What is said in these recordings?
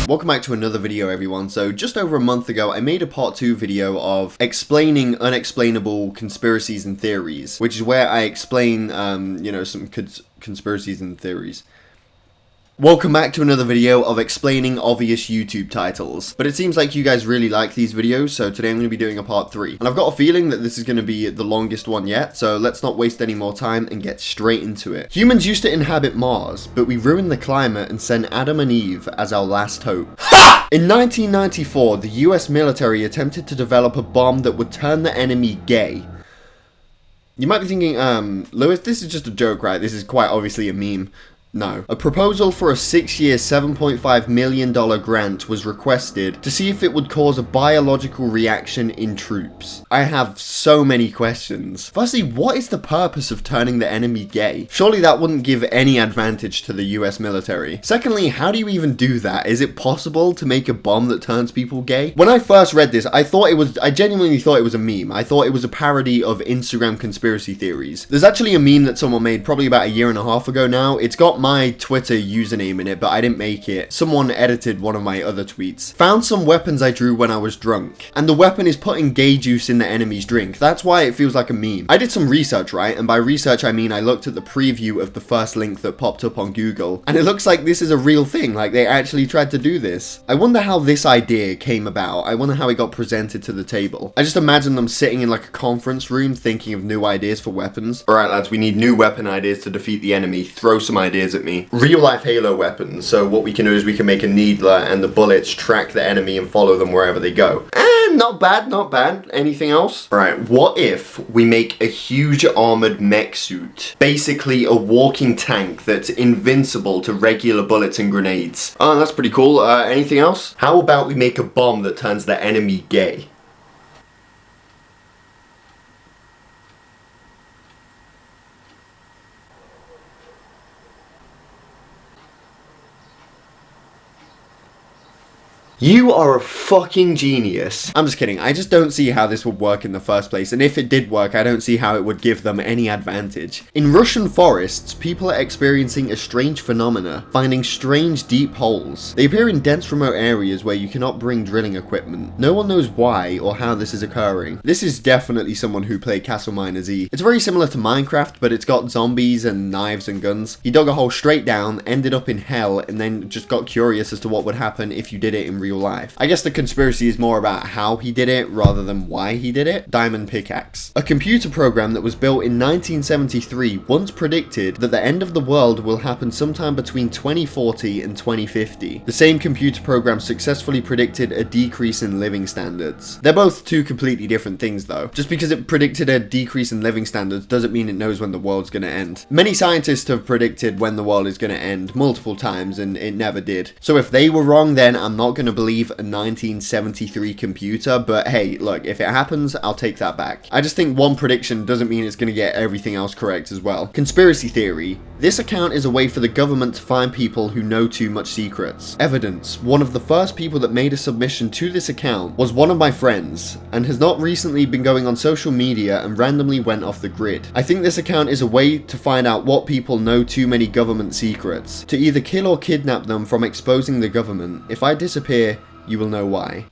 Welcome back to another video, everyone. So just over a month ago, I made a part 2 video of explaining unexplainable conspiracies and theories, which is where I explain, some conspiracies and theories. Welcome back to another video of explaining obvious YouTube titles. But it seems like you guys really like these videos, so today I'm going to be doing a part 3. And I've got a feeling that this is going to be the longest one yet, so let's not waste any more time and get straight into it. Humans used to inhabit Mars, but we ruined the climate and sent Adam and Eve as our last hope. In 1994, the US military attempted to develop a bomb that would turn the enemy gay. You might be thinking, Lewis, this is just a joke, right? This is quite obviously a meme. No. A proposal for a 6-year, $7.5 million grant was requested to see if it would cause a biological reaction in troops. I have so many questions. Firstly, what is the purpose of turning the enemy gay? Surely that wouldn't give any advantage to the US military. Secondly, how do you even do that? Is it possible to make a bomb that turns people gay? When I first read this, I genuinely thought it was a meme. I thought it was a parody of Instagram conspiracy theories. There's actually a meme that someone made probably about a year and a half ago now. It's got my Twitter username in it, but I didn't make it. Someone edited one of my other tweets. Found some weapons I drew when I was drunk. And the weapon is putting gay juice in the enemy's drink. That's why it feels like a meme. I did some research, right? And by research, I mean I looked at the preview of the first link that popped up on Google. And it looks like this is a real thing. Like they actually tried to do this. I wonder how this idea came about. I wonder how it got presented to the table. I just imagine them sitting in like a conference room thinking of new ideas for weapons. Alright lads, we need new weapon ideas to defeat the enemy. Throw some ideas at me. Real life Halo weapons, so what we can do is we can make a needler and the bullets track the enemy and follow them wherever they go. Not bad, not bad. Anything else? Alright, what if we make a huge armored mech suit? Basically a walking tank that's invincible to regular bullets and grenades. Oh, that's pretty cool. Anything else? How about we make a bomb that turns the enemy gay? You are a fucking genius. I'm just kidding. I just don't see how this would work in the first place. And if it did work, I don't see how it would give them any advantage. In Russian forests, people are experiencing a strange phenomena, finding strange deep holes. They appear in dense remote areas where you cannot bring drilling equipment. No one knows why or how this is occurring. This is definitely someone who played Castle Miner Z. It's very similar to Minecraft, but it's got zombies and knives and guns. He dug a hole straight down, ended up in hell, and then just got curious as to what would happen if you did it in real life. I guess the conspiracy is more about how he did it rather than why he did it. Diamond pickaxe. A computer program that was built in 1973 once predicted that the end of the world will happen sometime between 2040 and 2050. The same computer program successfully predicted a decrease in living standards. They're both two completely different things though. Just because it predicted a decrease in living standards doesn't mean it knows when the world's gonna end. Many scientists have predicted when the world is gonna end multiple times and it never did. So if they were wrong, then I'm not gonna believe a 1973 computer, but hey, look, if it happens, I'll take that back. I just think one prediction doesn't mean it's gonna get everything else correct as well. Conspiracy theory. This account is a way for the government to find people who know too much secrets. Evidence. One of the first people that made a submission to this account was one of my friends, and has not recently been going on social media and randomly went off the grid. I think this account is a way to find out what people know too many government secrets, to either kill or kidnap them from exposing the government. If I disappear, you will know why.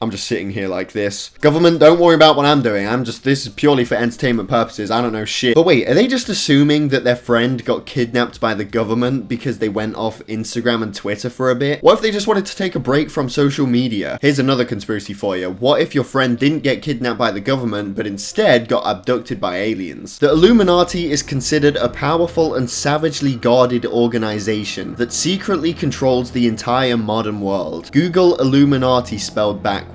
I'm just sitting here like this. Government, don't worry about what I'm doing. This is purely for entertainment purposes. I don't know shit. But wait, are they just assuming that their friend got kidnapped by the government because they went off Instagram and Twitter for a bit? What if they just wanted to take a break from social media? Here's another conspiracy for you. What if your friend didn't get kidnapped by the government, but instead got abducted by aliens? The Illuminati is considered a powerful and savagely guarded organization that secretly controls the entire modern world. Google Illuminati spelled backwards.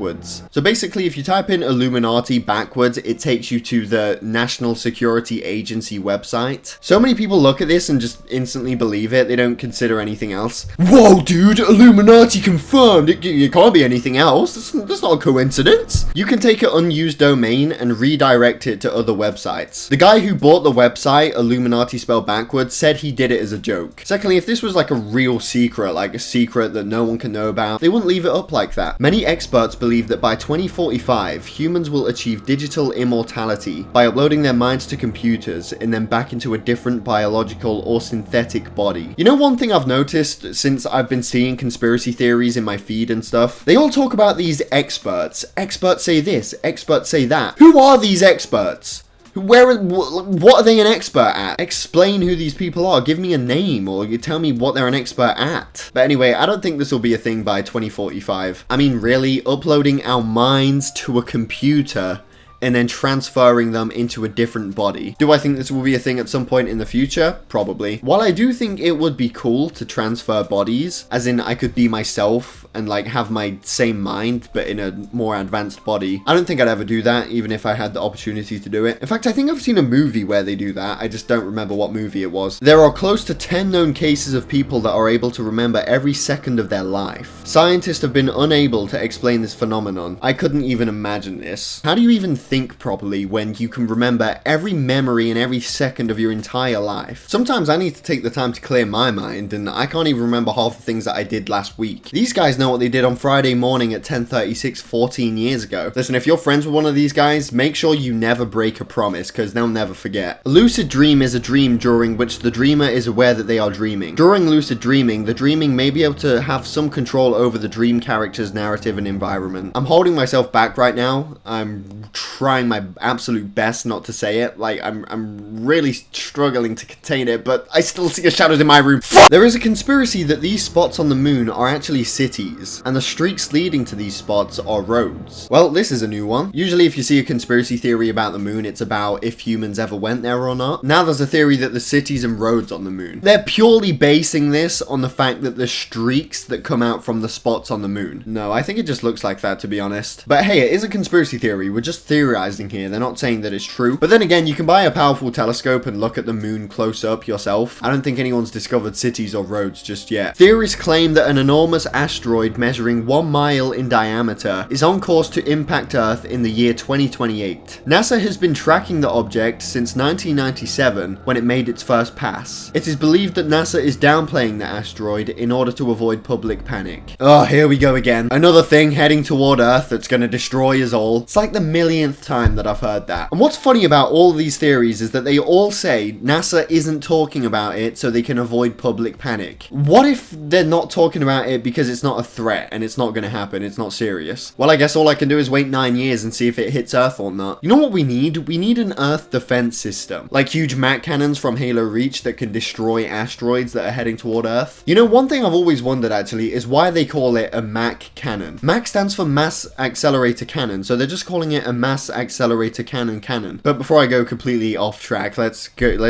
So basically, if you type in Illuminati backwards, it takes you to the National Security Agency website. So many people look at this and just instantly believe it. They don't consider anything else. Whoa, dude, Illuminati confirmed. It can't be anything else. That's not a coincidence. You can take an unused domain and redirect it to other websites. The guy who bought the website, Illuminati spelled backwards, said he did it as a joke. Secondly, if this was like a real secret, like a secret that no one can know about, they wouldn't leave it up like that. Many experts believe that by 2045, humans will achieve digital immortality by uploading their minds to computers and then back into a different biological or synthetic body. You know, one thing I've noticed since I've been seeing conspiracy theories in my feed and stuff? They all talk about these experts. Experts say this, experts say that. Who are these experts? What are they an expert at? Explain who these people are. Give me a name, or you tell me what they're an expert at. But anyway, I don't think this will be a thing by 2045. I mean, really, uploading our minds to a computer and then transferring them into a different body. Do I think this will be a thing at some point in the future? Probably. While I do think it would be cool to transfer bodies, as in I could be myself and like have my same mind but in a more advanced body, I don't think I'd ever do that even if I had the opportunity to do it. In fact, I think I've seen a movie where they do that. I just don't remember what movie it was. There are close to 10 known cases of people that are able to remember every second of their life. Scientists have been unable to explain this phenomenon. I couldn't even imagine this. How do you even think properly when you can remember every memory and every second of your entire life? Sometimes I need to take the time to clear my mind, and I can't even remember half the things that I did last week. These guys know what they did on Friday morning at 10:36 14 years ago. Listen, if you're friends with one of these guys, make sure you never break a promise, because they'll never forget. A lucid dream is a dream during which the dreamer is aware that they are dreaming. During lucid dreaming, the dreaming may be able to have some control over the dream character's narrative and environment. I'm holding myself back right now. I'm trying my absolute best not to say it. Like, I'm really struggling to contain it, but I still see the shadows in my room. There is a conspiracy that these spots on the moon are actually cities, and the streets leading to these spots are roads. Well, this is a new one. Usually if you see a conspiracy theory about the moon, it's about if humans ever went there or not. Now there's a theory that the cities and roads on the moon. They're purely basing this on the fact that the streaks that come out from the spots on the moon. No, I think it just looks like that, to be honest. But hey, it is a conspiracy theory. We're just theorizing here. They're not saying that it's true. But then again, you can buy a powerful telescope and look at the moon close up yourself. I don't think anyone's discovered cities or roads just yet. Theories claim that an enormous asteroid measuring 1 mile in diameter is on course to impact Earth in the year 2028. NASA has been tracking the object since 1997 when it made its first pass. It is believed that NASA is downplaying the asteroid in order to avoid public panic. Oh, here we go again. Another thing heading toward Earth that's gonna destroy us all. It's like the millionth time that I've heard that. And what's funny about all of these theories is that they all say NASA isn't talking about it so they can avoid public panic. What if they're not talking about it because it's not a threat and it's not gonna happen, it's not serious? Well, I guess all I can do is wait 9 years and see if it hits Earth or not. You know what we need? We need an Earth defense system. Like huge Mac cannons from Halo Reach that can destroy asteroids that are heading toward Earth. You know, one thing I've always wondered actually is why they call it a Mac cannon. Mac stands for Mass Accelerator Cannon, so they're just calling it a Mass Accelerator Cannon. But before I go completely off track, let's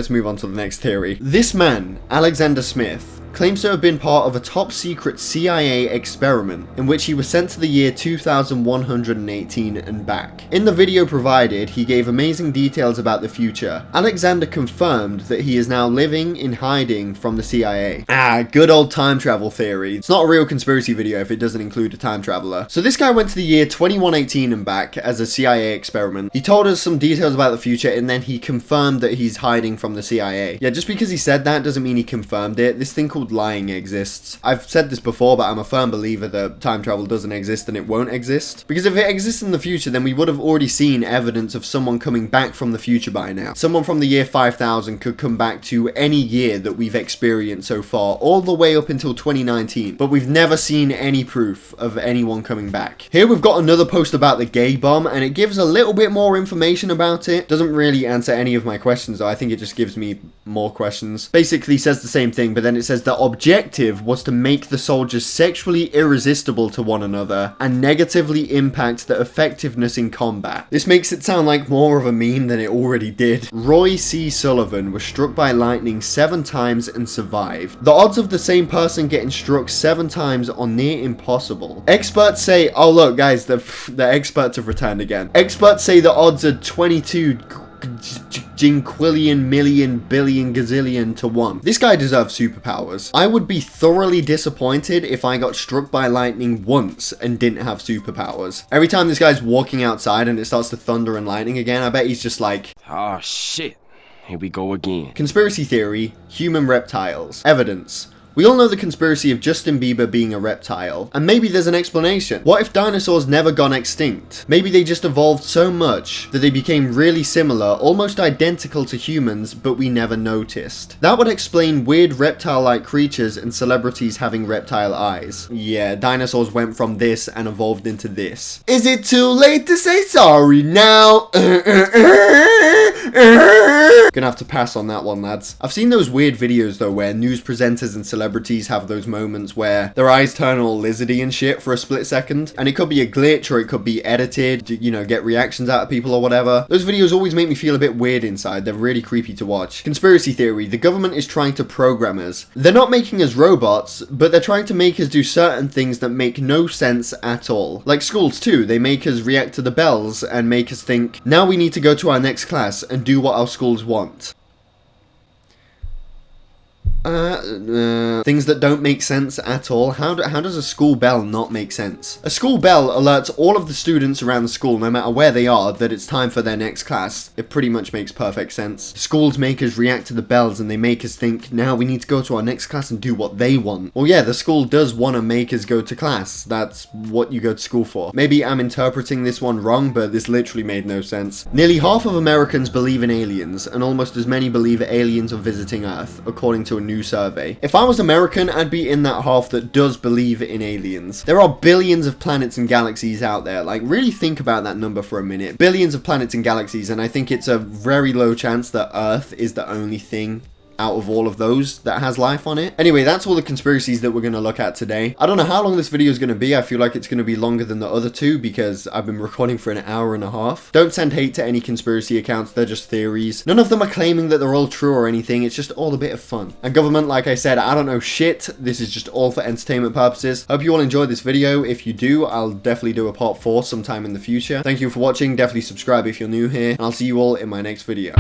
move on to the next theory. This man, Alexander Smith, claims to have been part of a top secret CIA experiment in which he was sent to the year 2118 and back. In the video provided, he gave amazing details about the future. Alexander confirmed that he is now living in hiding from the CIA. Good old time travel theory. It's not a real conspiracy video if it doesn't include a time traveler. So this guy went to the year 2118 and back as a CIA experiment. He told us some details about the future and then he confirmed that he's hiding from the CIA. Yeah, just because he said that doesn't mean he confirmed it. This thing called lying exists. I've said this before, but I'm a firm believer that time travel doesn't exist and it won't exist. Because if it exists in the future, then we would have already seen evidence of someone coming back from the future by now. Someone from the year 5000 could come back to any year that we've experienced so far, all the way up until 2019. But we've never seen any proof of anyone coming back. Here we've got another post about the gay bomb, and it gives a little bit more information about it. Doesn't really answer any of my questions though. I think it just gives me more questions. Basically says the same thing, but then it says the objective was to make the soldiers sexually irresistible to one another and negatively impact the effectiveness in combat. This makes it sound like more of a meme than it already did. Roy C. Sullivan was struck by lightning 7 times and survived. The odds of the same person getting struck 7 times are near impossible. Experts say, oh look guys, the experts have returned again. Experts say the odds are 22 jinquillion million billion gazillion to 1. This guy deserves superpowers. I would be thoroughly disappointed if I got struck by lightning once and didn't have superpowers. Every time this guy's walking outside and it starts to thunder and lightning again, I bet he's just like, oh shit, here we go again. Conspiracy theory, human reptiles. Evidence. We all know the conspiracy of Justin Bieber being a reptile, and maybe there's an explanation. What if dinosaurs never gone extinct? Maybe they just evolved so much that they became really similar, almost identical to humans, but we never noticed. That would explain weird reptile-like creatures and celebrities having reptile eyes. Yeah, dinosaurs went from this and evolved into this. Is it too late to say sorry now? Gonna have to pass on that one, lads. I've seen those weird videos though where news presenters and celebrities have those moments where their eyes turn all lizardy and shit for a split second, and it could be a glitch or it could be edited to, you know, get reactions out of people or whatever. Those videos always make me feel a bit weird inside. They're really creepy to watch. Conspiracy theory: the government is trying to program us. They're not making us robots, but they're trying to make us do certain things that make no sense at all. Like schools too, they make us react to the bells and make us think, now we need to go to our next class and do what our schools want. Things that don't make sense at all. How does a school bell not make sense? A school bell alerts all of the students around the school, no matter where they are, that it's time for their next class. It pretty much makes perfect sense. Schools make us react to the bells and they make us think, now we need to go to our next class and do what they want. Well, yeah, the school does want to make us go to class. That's what you go to school for. Maybe I'm interpreting this one wrong, but this literally made no sense. Nearly half of Americans believe in aliens, and almost as many believe aliens are visiting Earth, according to a new survey. If I was American, I'd be in that half that does believe in aliens. There are billions of planets and galaxies out there. Like, really think about that number for a minute. Billions of planets and galaxies, and I think it's a very low chance that Earth is the only thing out of all of those that has life on it. Anyway, that's all the conspiracies that we're going to look at today. I don't know how long this video is going to be. I feel like it's going to be longer than the other two because I've been recording for an hour and a half. Don't send hate to any conspiracy accounts. They're just theories. None of them are claiming that they're all true or anything. It's just all a bit of fun. And government, like I said, I don't know shit. This is just all for entertainment purposes. Hope you all enjoyed this video. If you do, I'll definitely do a part 4 sometime in the future. Thank you for watching. Definitely subscribe if you're new here. And I'll see you all in my next video.